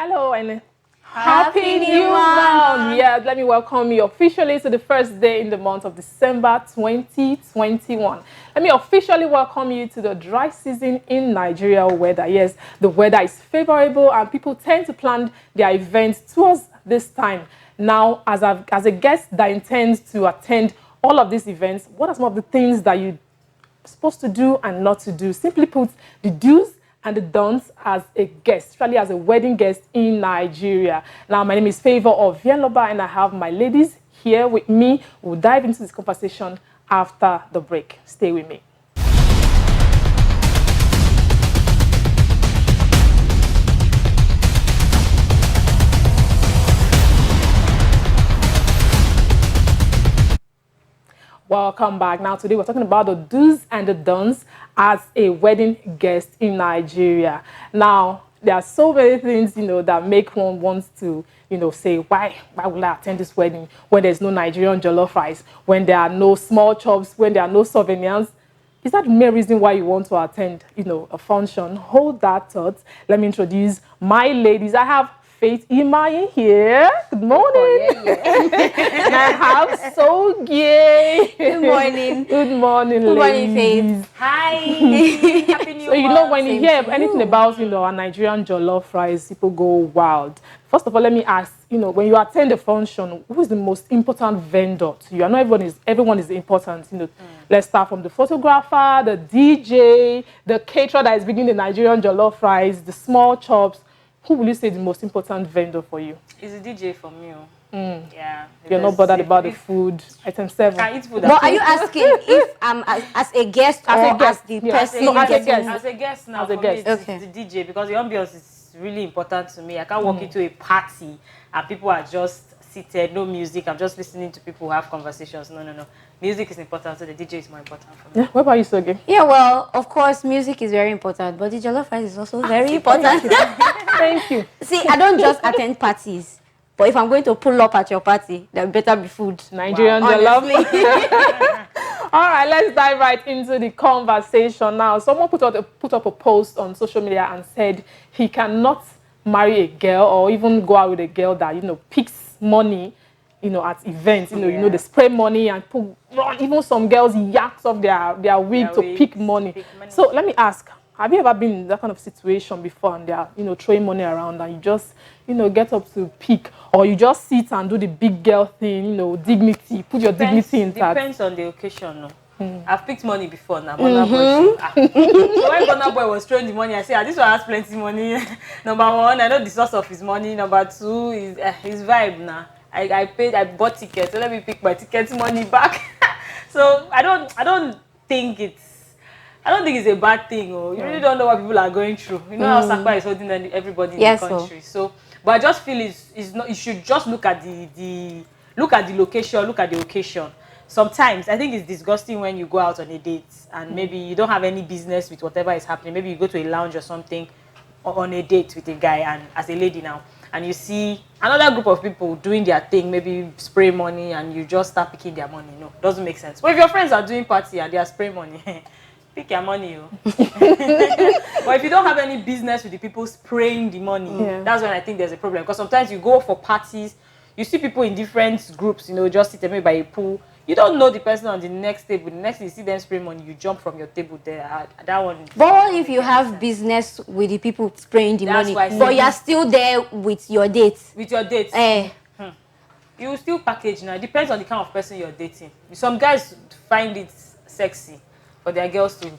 Hello and Happy New Month! Yeah, let me welcome you officially to the first day in the month of December 2021. Let me officially welcome you to the dry season in Nigeria weather. Yes, the weather is favorable and people tend to plan their events towards this time. Now, as a guest that intends to attend all of these events, what are some of the things that you're supposed to do and not to do? Simply put, the do's and the don'ts as a guest, especially as a wedding guest in Nigeria. Now, my name is Favor of Vienloba, and I have my ladies here with me. We'll dive into this conversation after the break. Stay with me. Welcome back. Now, today we're talking about the do's and the don'ts as a wedding guest in Nigeria. Now, there are so many things, that make one want to, say, why will I attend this wedding when there's no Nigerian jollof rice, when there are no small chops, when there are no souvenirs? Is that the main reason why you want to attend, a function? Hold that thought. Let me introduce my ladies. I have Faith Imaye here. Good morning. Oh, yeah. And I have So Gay. Good morning. Good morning, Good ladies. morning, Faith. Hi. Happy New So, Month. when you hear anything about, a Nigerian jollof rice, people go wild. First of all, let me ask, when you attend a function, who is the most important vendor to you? I know everyone is important, Let's start from the photographer, the DJ, the caterer that is bringing the Nigerian jollof rice, the small chops. Who will you say is the most important vendor for you? It's a DJ for me. Yeah. You're not bothered about the food. Item 7. I eat food. But are you asking if I'm as a guest or as the person? No, as a getting- guest. As a guest now, As a for guest. me, it's Okay. the DJ, because the ambience is really important to me. I can't walk into a party and people are just seated, no music. I'm just listening to people have conversations. No. Music is important, so the DJ is more important for me. Yeah, what about you, Soge? Yeah, well, of course, music is very important, but the jollof rice is also very important. Thank you. See, I don't just attend parties, but if I'm going to pull up at your party, there better be food. Nigerian Honestly. jollof. All right, let's dive right into the conversation now. Someone put up a post on social media and said he cannot marry a girl or even go out with a girl that, picks money, at events. They spray money and run. Even some girls yaks off their wig to pick money. So let me ask, have you ever been in that kind of situation before and they are, throwing money around and you just, get up to pick, or you just sit and do the big girl thing, dignity, put your dignity in that? Depends on the occasion, no. I've picked money before now. Burna Boy. So when Burna Boy was throwing the money, I said, this one has plenty money. Number one, I know the source of his money. Number two is his vibe now. I bought tickets, so let me pick my tickets money back. So I don't think it's a bad thing. You really don't know what people are going through. You know how Sakpa is holding everybody in the country. So, but I just feel it's not. You should just look at the location, look at the occasion. Sometimes I think it's disgusting when you go out on a date and maybe you don't have any business with whatever is happening. Maybe you go to a lounge or something on a date with a guy, and as a lady now, and you see another group of people doing their thing, maybe spray money, and you just start picking their money. No, doesn't make sense. But if your friends are doing party and they are spraying money, pick your money. But if you don't have any business with the people spraying the money, that's when I think there's a problem. Because sometimes you go for parties, you see people in different groups, just sitting maybe by a pool. You don't know the person on the next table. The next thing you see them spray money, you jump from your table there. That one. But what if you have business with the people spraying the That's money, why I but say- you're still there with your dates? With your dates. You will still package now. It depends on the kind of person you're dating. Some guys find it sexy for their girls to.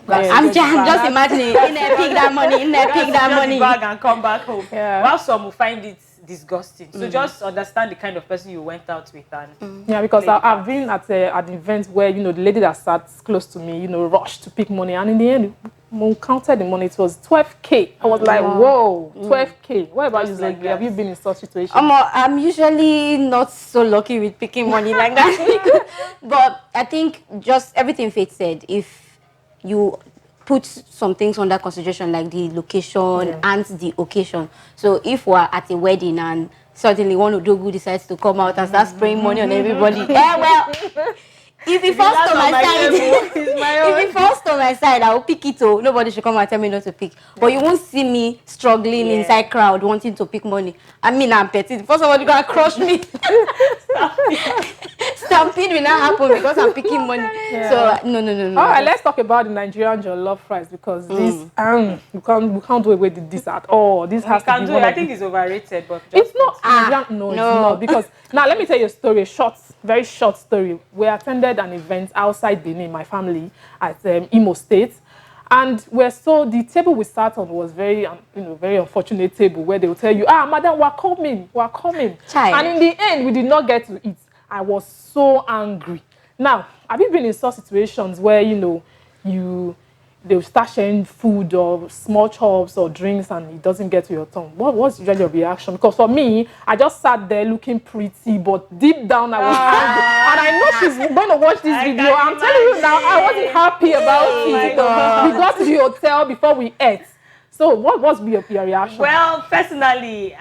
I'm just imagining, in there pick that money, in there pick that money. Bag and come back home. Yeah. While some will find it disgusting. So just understand the kind of person you went out with and. Yeah, because I've been at an event where, the lady that sat close to me, rushed to pick money. And in the end, when we counted the money, it was 12K. I was like, whoa, 12K. What about you, like Zoe? Have you been in such situations? I'm usually not so lucky with picking money like that. But I think just everything Faith said, if you put some things under consideration like the location and the occasion. So if we're at a wedding and suddenly one Odogu decides to come out and start spraying money on everybody, well, If it falls to my side, if it falls to my side, I will pick it. Oh, nobody should come and tell me not to pick. But you won't see me struggling inside crowd wanting to pick money. I mean, I'm petty. First of all, you're gonna crush me. Stampede will not happen because I'm picking money. So no. All right, let's talk about the Nigerian jollof rice because this we can't do away with this at all. This has to be one I of think it's overrated, but it's not. No, it's no. not. Because now let me tell you a story, a short, very short story. We attended an event outside Benin, my family, at Imo State. And the table we sat on was very unfortunate table where they will tell you, madam, we're coming. Child. And in the end, we did not get to eat. I was so angry. Now, have you been in such situations where, they'll start sharing food or small chops or drinks and it doesn't get to your tongue? What's usually your reaction? Because for me, I just sat there looking pretty, but deep down I was angry. And I know she's going to watch this video. I'm telling you now, I wasn't happy about it. We got to the hotel before we ate. So what was your reaction? Well, personally,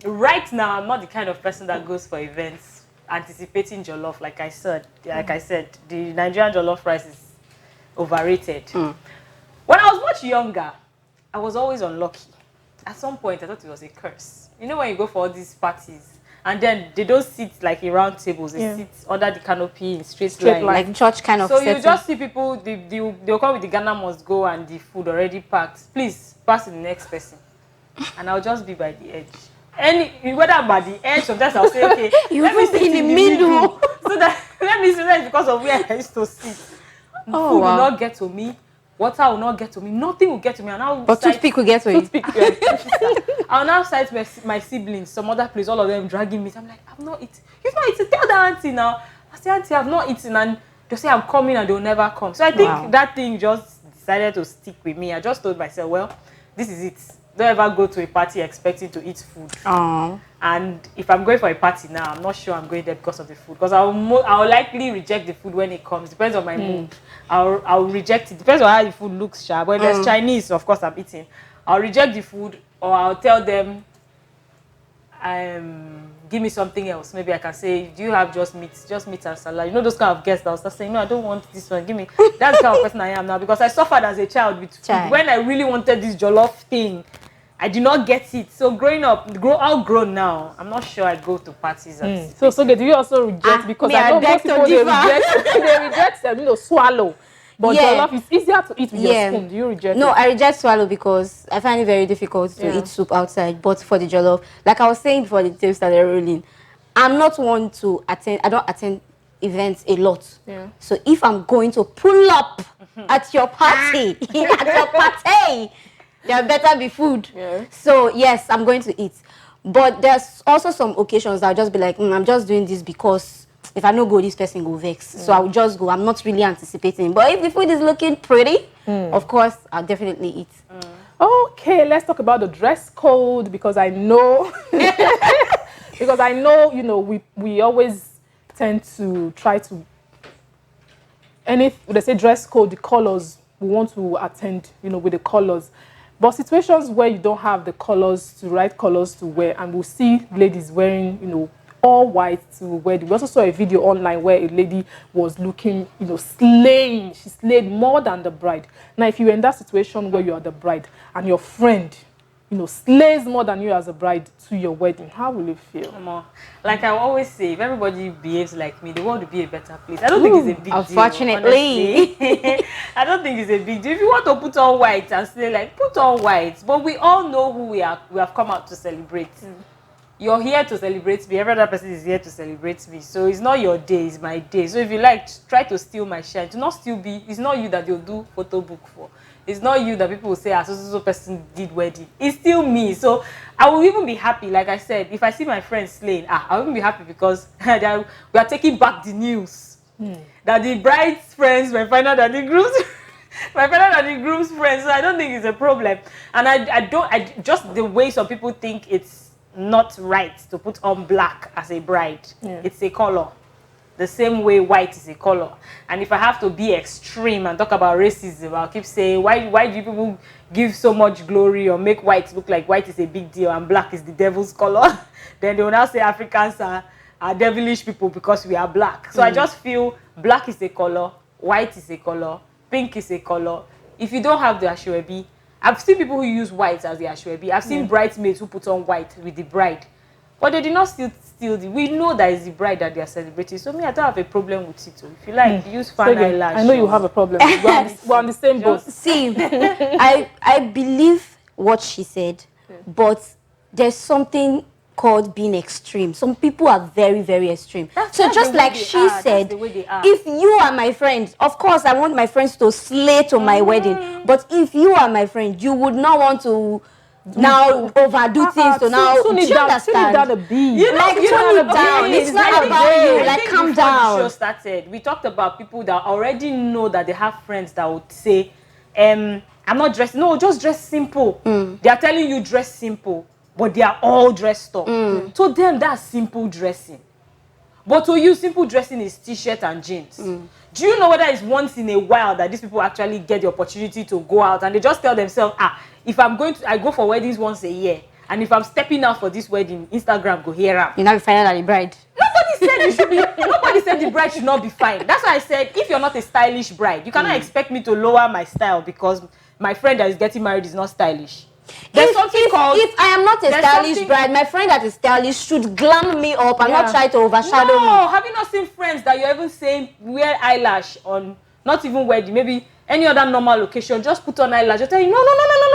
right now, I'm not the kind of person that goes for events anticipating jollof. Like I said, the Nigerian jollof rice is overrated. When I was much younger, I was always unlucky. At some point, I thought it was a curse. You know when you go for all these parties, and then they don't sit like in round tables, they sit under the canopy in straight line. Like church kind of So setting. you just see people, they'll come with the Ghana must go and the food already packed. Please, pass to the next person. And I'll just be by the edge. Whether by the edge, sometimes I'll say, okay, let me sit in the middle. So that, let me sit because of where I used to sit. Food will not get to me. Water will not get to me. Nothing will get to me. But toothpick will get to you. I'll now cite my siblings, some other place, all of them dragging me. So I'm like, I've not eaten. You've not eaten. Tell the auntie now. I say, auntie, I've not eaten. And they say I'm coming and they'll never come. So I think that thing just decided to stick with me. I just told myself, well, this is it. Don't ever go to a party expecting to eat food. And if I'm going for a party now, I'm not sure I'm going there because of the food. Because I'll likely reject the food when it comes. Depends on my mood. I'll reject it. Depends on how the food looks, sharp. But if there's Chinese, of course I'm eating. I'll reject the food, or I'll tell them, give me something else. Maybe I can say, do you have just meat and salad? You know those kind of guests that will start saying, no, I don't want this one. Give me. That's the kind of person I am now, because I suffered as a child with food. When I really wanted this jollof thing, I did not get it. So growing up, outgrown now, I'm not sure I go to parties. So do you also reject? Because I know most people they reject swallow. But jollof is easier to eat with your spoon. Do you reject it? No, I reject swallow because I find it very difficult to eat soup outside. But for the jollof, like I was saying before the tape started rolling, I'm not one to attend. I don't attend events a lot. So if I'm going to pull up at your party, there better be food. So yes, I'm going to eat. But there's also some occasions that I'll just be like, I'm just doing this because if I no go, this person go vex. So I'll just go. I'm not really anticipating. But if the food is looking pretty, of course, I'll definitely eat. Okay, let's talk about the dress code, because I know we always tend to try to they say dress code, the colors, we want to attend, with the colors. But situations where you don't have the right colors to wear, and we'll see ladies wearing, all white to wear. We also saw a video online where a lady was looking, slaying. She slayed more than the bride. Now, if you're in that situation where you are the bride and your friend, slays more than you as a bride to your wedding, how will you feel? Like I always say, if everybody behaves like me, the world will be a better place. I don't think it's a big deal. Unfortunately. I don't think it's a big deal. If you want to put on white and slay, like, put on white. But we all know who we are. We have come out to celebrate. You're here to celebrate me. Every other person is here to celebrate me. So it's not your day, it's my day. So if you like, try to steal my shine. Do not still be. It's not you that they'll do photo book for. It's not you that people will say, so person did wedding. It's still me. So I will even be happy. Like I said, if I see my friends slaying, I will even be happy because we are taking back the news that the bride's friends were finer than the groom's. Groom's friends. So I don't think it's a problem. And I just the way some people think it's not right to put on black as a bride. It's a color. The same way white is a color. And if I have to be extreme and talk about racism, I'll keep saying, why do people give so much glory or make white look like white is a big deal and black is the devil's color? Then they will now say Africans are devilish people because we are black. So I just feel black is a color, white is a color, pink is a color. If you don't have the ashwebi, I've seen people who use white as the ashwebi. I've seen bridesmaids who put on white with the bride. But they did not steal we know that it's the bride that they are celebrating. So me, I don't have a problem with it. If you like, use fan eyelash. I know you have a problem. We're on the same boat. See, I believe what she said, but there's something called being extreme. Some people are very, very extreme. That's just like she said, if you are my friend, of course I want my friends to slay to my wedding. But if you are my friend, you would not want to now overdo things to now. Do you understand? Down a beat. You know, tone it down. It's not about you. Like, calm down. The show started, we talked about people that already know that they have friends that would say, I'm not dressed. No, just dress simple. They are telling you dress simple, but they are all dressed up. To them, that's simple dressing. But to you, simple dressing is t-shirt and jeans. Do you know whether it's once in a while that these people actually get the opportunity to go out and they just tell themselves, if I'm going to, I go for weddings once a year, and if I'm stepping out for this wedding, Instagram go here up. You now be finer than the bride. Nobody said you should be. Nobody said the bride should not be fine. That's why I said if you're not a stylish bride, you cannot expect me to lower my style because my friend that is getting married is not stylish. There's something called. If I am not a stylish bride, my friend that is stylish should glam me up and not try to overshadow me. No, have you not seen friends that you're even saying wear eyelash on? Not even wedding, maybe any other normal occasion, just put on eyelash. You're telling no,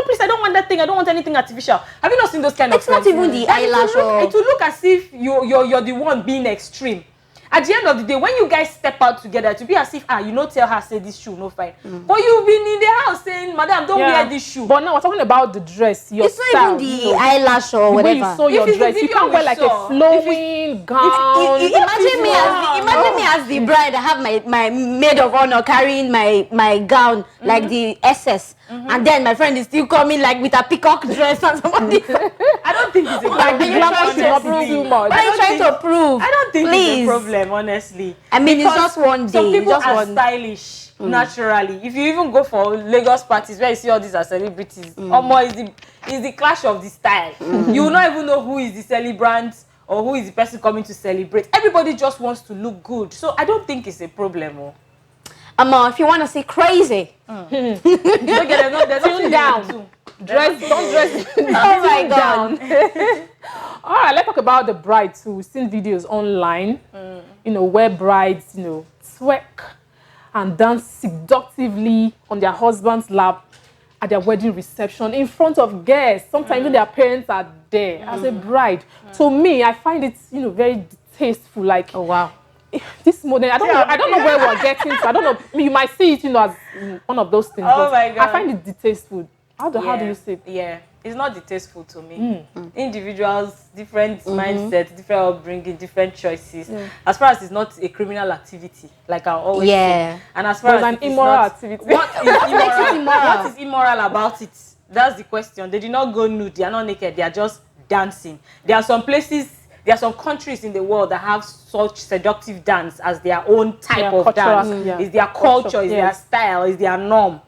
please, I don't want that thing. I don't want anything artificial. Have you not seen those kind of friends? It's not even the eyelash. It will look as if you're the one being extreme. At the end of the day, when you guys step out together, it will be as if, you know, tell her, say this shoe, no fine. But you've been in the house saying, madam, don't wear this shoe. But now we're talking about the dress, your it's style. Not even the eyelash or whatever. The way you sew your dress, you can't wear like a flowing gown. Imagine me as the bride. I have my maid of honor carrying my gown, like the SS. And then my friend is still coming like with a peacock dress and somebody. I don't think it's a problem. What are you trying to prove? I don't think it's a problem, honestly. I mean, it's just one day. Some people are stylish naturally. If you even go for Lagos parties where you see all these are celebrities, it's the clash of the style. You will not even know who is the celebrant or who is the person coming to celebrate. Everybody just wants to look good. So I don't think it's a problem. If you want to say crazy, don't tune down. Don't dress. Oh my God. All right, let's talk about the bride too. We've seen videos online, where brides, twerk and dance seductively on their husband's lap at their wedding reception in front of guests. Sometimes even their parents are there as a bride. To me, I find it, very distasteful. Like, oh wow. This modern, I don't know where we're getting to. I don't know. You might see it, as one of those things. Oh my God. I find it distasteful. How do you see it? Yeah, it's not distasteful to me. Individuals, different mindsets, different upbringing, different choices. As far as it's not a criminal activity, like I always say. And as far as an immoral activity. What is immoral? What is immoral about it? That's the question. They did not go nude. They are not naked. They are just dancing. There are some places. There are some countries in the world that have such seductive dance as their own type of dance. It's their culture, it's their style, it's their norm.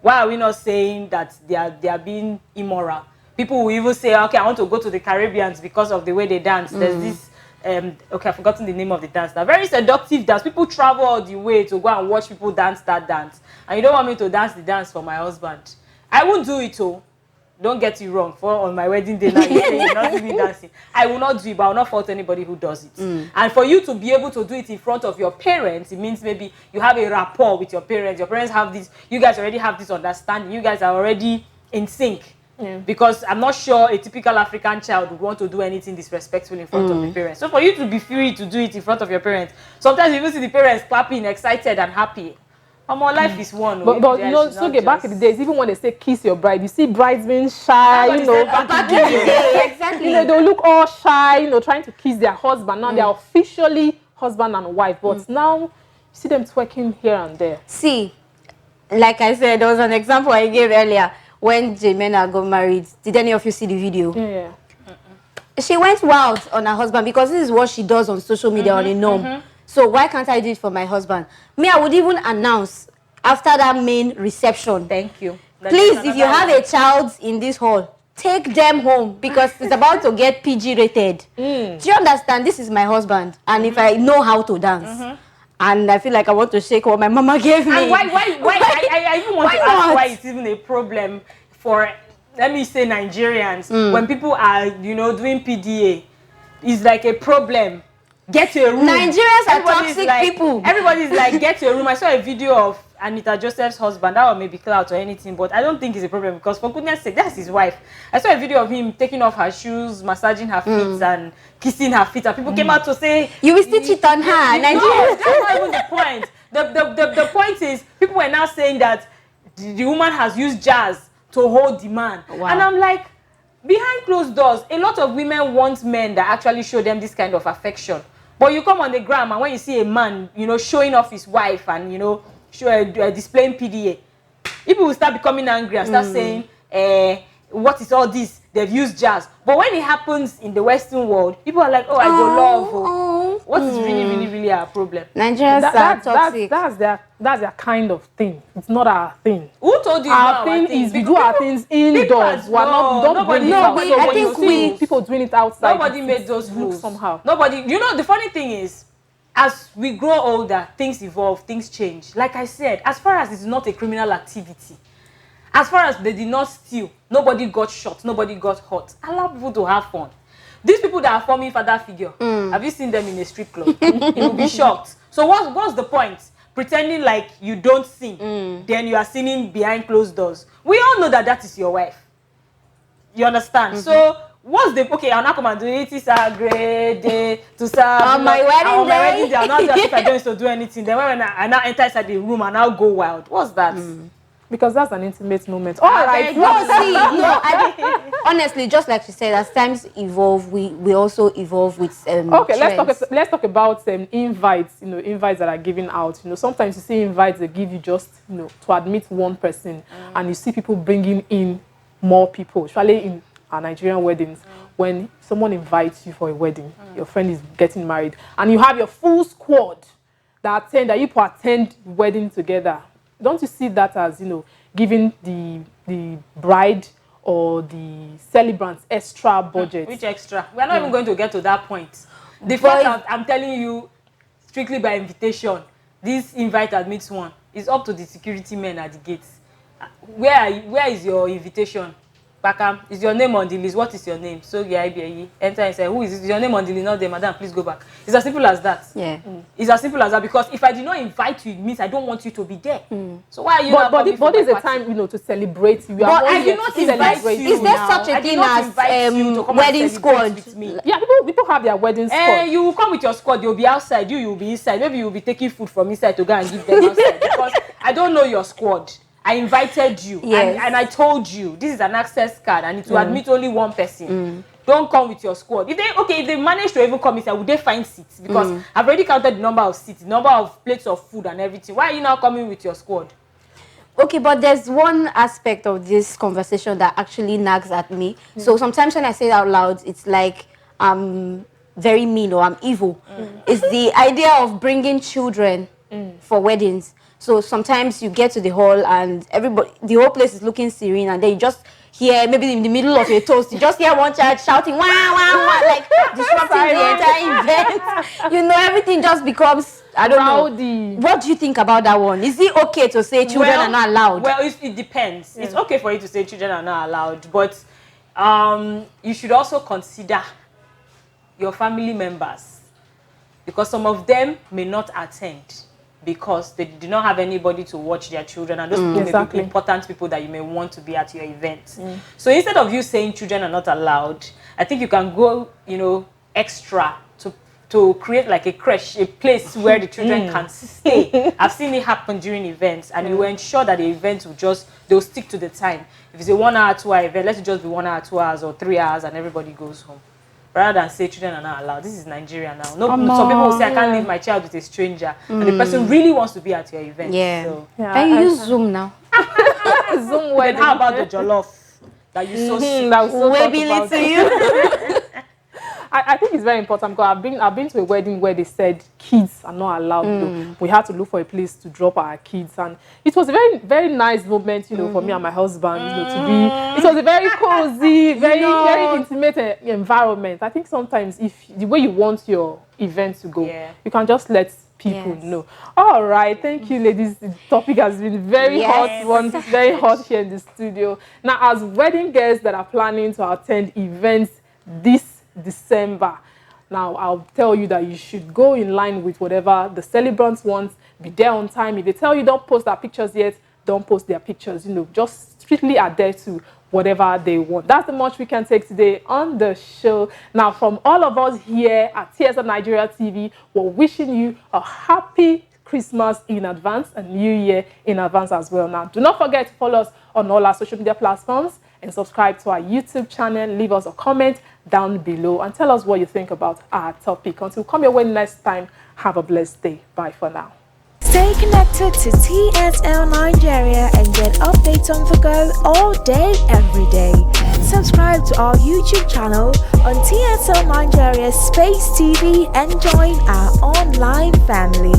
Why are we not saying that they are being immoral? People will even say, okay, I want to go to the Caribbeans because of the way they dance. There's this, I've forgotten the name of the dance. Now, very seductive dance. People travel all the way to go and watch people dance that dance. And you don't want me to dance the dance for my husband. I won't do it, Don't get it wrong. On my wedding day, now you're not really dancing. I will not do it, but I will not fault anybody who does it. And for you to be able to do it in front of your parents, it means maybe you have a rapport with your parents. Your parents have this. You guys already have this understanding. You guys are already in sync. Because I'm not sure a typical African child would want to do anything disrespectful in front of the parents. So for you to be free to do it in front of your parents, sometimes you even see the parents clapping, excited and happy. More life is one. But so back in the days, even when they say kiss your bride, you see brides being shy, back in the day, exactly. They look all shy, trying to kiss their husband. Now they're officially husband and wife, but now you see them twerking here and there. See, like I said, there was an example I gave earlier when Jemena got married. Did any of you see the video? Yeah. She went wild on her husband because this is what she does on social media on a norm. So why can't I do it for my husband? Me, I would even announce after that main reception. Thank you. Please, if you have a child in this hall, take them home because it's about to get PG rated. Do you understand? This is my husband, and if I know how to dance, and I feel like I want to shake what my mama gave me. And why I even want to ask why it's even a problem for, let me say, Nigerians, when people are, you know, doing PDA. It's like a problem. Get to a room. Nigerians are toxic people. Everybody's like, get to a room. I saw a video of Anita Joseph's husband. That one may be clout or anything, but I don't think it's a problem because, for goodness sake, that's his wife. I saw a video of him taking off her shoes, massaging her feet, and kissing her feet. And people came out to say, you will still cheat on her. No, that's not even the point. The point is, people were now saying that the woman has used jazz to hold the man. Wow. And I'm like, behind closed doors, a lot of women want men that actually show them this kind of affection. But you come on the gram and when you see a man, you know, showing off his wife and, you know, displaying PDA, people will start becoming angry and start saying, what is all this? They've used jazz. But when it happens in the Western world, people are like, oh, I go love. What is really our problem? Nigerians are toxic. That's their kind of thing. It's not our thing. Who told you our thing is we do our things indoors. I think people doing it outside. Nobody made those rules somehow. Nobody. You know, the funny thing is, as we grow older, things evolve, things change. Like I said, as far as it's not a criminal activity, as far as they did not steal, nobody got shot, nobody got hurt. Allow people to have fun. These people that are forming father figure, have you seen them in a strip club? You will be shocked. So what's the point? Pretending like you don't sing, then you are singing behind closed doors. We all know that that is your wife. You understand? So what's the, okay, I'll not come and do it. It's a great day to serve. On my wedding day. I'm not just if I don't do anything. Then when I now enter inside the room and I'll go wild. What's that? Because that's an intimate moment. All right. Honestly, just like she said, as times evolve, we also evolve with okay, trends. let's talk about invites. You know, invites that are given out. You know, sometimes you see invites they give you just, you know, to admit one person, and you see people bringing in more people. Especially in our Nigerian weddings, when someone invites you for a wedding, your friend is getting married, and you have your full squad that you attend the wedding together. Don't you see that as, you know, giving the bride or the celebrants extra budget? Which extra? We're not even going to get to that point. The fact I'm telling you, strictly by invitation, this invite admits one. It's up to the security men at the gates. Where is your invitation? Bakam, is your name on the list? What is your name? So enter and say, who is it? Is your name on the list? Not there, madam, please go back. It's as simple as that. Yeah. It's as simple as that, because if I did not invite you, it means I don't want you to be there. So why are you not coming for my But it's a party? time, you know, to celebrate you. But I do not invite you. Is there such a thing as wedding squad? With me. Yeah, people have their wedding squad. You will come with your squad, you'll be outside, you will be inside. Maybe you'll be taking food from inside to go and give them outside. Because I don't know your squad. I invited you, and I told you this is an access card and it will admit only one person. Don't come with your squad. If they manage to even come inside, would they find seats? Because I've already counted the number of seats, the number of plates of food and everything. Why are you now coming with your squad? Okay, but there's one aspect of this conversation that actually nags at me. So sometimes when I say it out loud, it's like I'm very mean or I'm evil. It's the idea of bringing children for weddings. So sometimes you get to the hall and the whole place is looking serene, and then you just hear, maybe in the middle of a toast, you just hear one child shouting, wah, wah, wah, like disrupting the entire event. You know, everything just becomes, I don't know. What do you think about that one? Is it okay to say children are not allowed? Well, it depends. It's okay for you to say children are not allowed, but you should also consider your family members, because some of them may not attend because they do not have anybody to watch their children, and those people may be important people that you may want to be at your event. So instead of you saying children are not allowed, I think you can go, you know, extra to create like a creche, a place where the children can stay. I've seen it happen during events, and you ensure that the event they'll stick to the time. If it's a 1 hour, 2 hour event, let it just be 1 hour, 2 hours, or 3 hours, and everybody goes home. Rather than say children are not allowed. This is Nigeria now. Some people will say, I can't leave my child with a stranger. And the person really wants to be at your event. Yeah. So. Can you use Zoom now? Zoom wedding. Then how about the jollof that you so We'll be to you. I think it's very important because I've been to a wedding where they said kids are not allowed. We had to look for a place to drop our kids, and it was a very, very nice moment, for me and my husband, to be. It was a very cozy, very intimate environment. I think sometimes if the way you want your event to go, you can just let people know. All right, thank you, ladies. The topic has been very hot one. It's very hot here in the studio. Now, as wedding guests that are planning to attend events this December, now I'll tell you that you should go in line with whatever the celebrants want. Be there on time. If they tell you don't post their pictures yet, don't post their pictures. Just strictly adhere to whatever they want. That's the much we can take today on the show. Now, from all of us here at TSLNIGERIA TV, we're wishing you a happy Christmas in advance and New Year in advance as well. Now, do not forget to follow us on all our social media platforms and subscribe to our YouTube channel. Leave us a comment down below and tell us what you think about our topic. Until we come your way next time, have a blessed day. Bye for now. Stay connected to TSL Nigeria and get updates on the go all day, every day. Subscribe to our YouTube channel on TSL Nigeria Space TV and join our online family.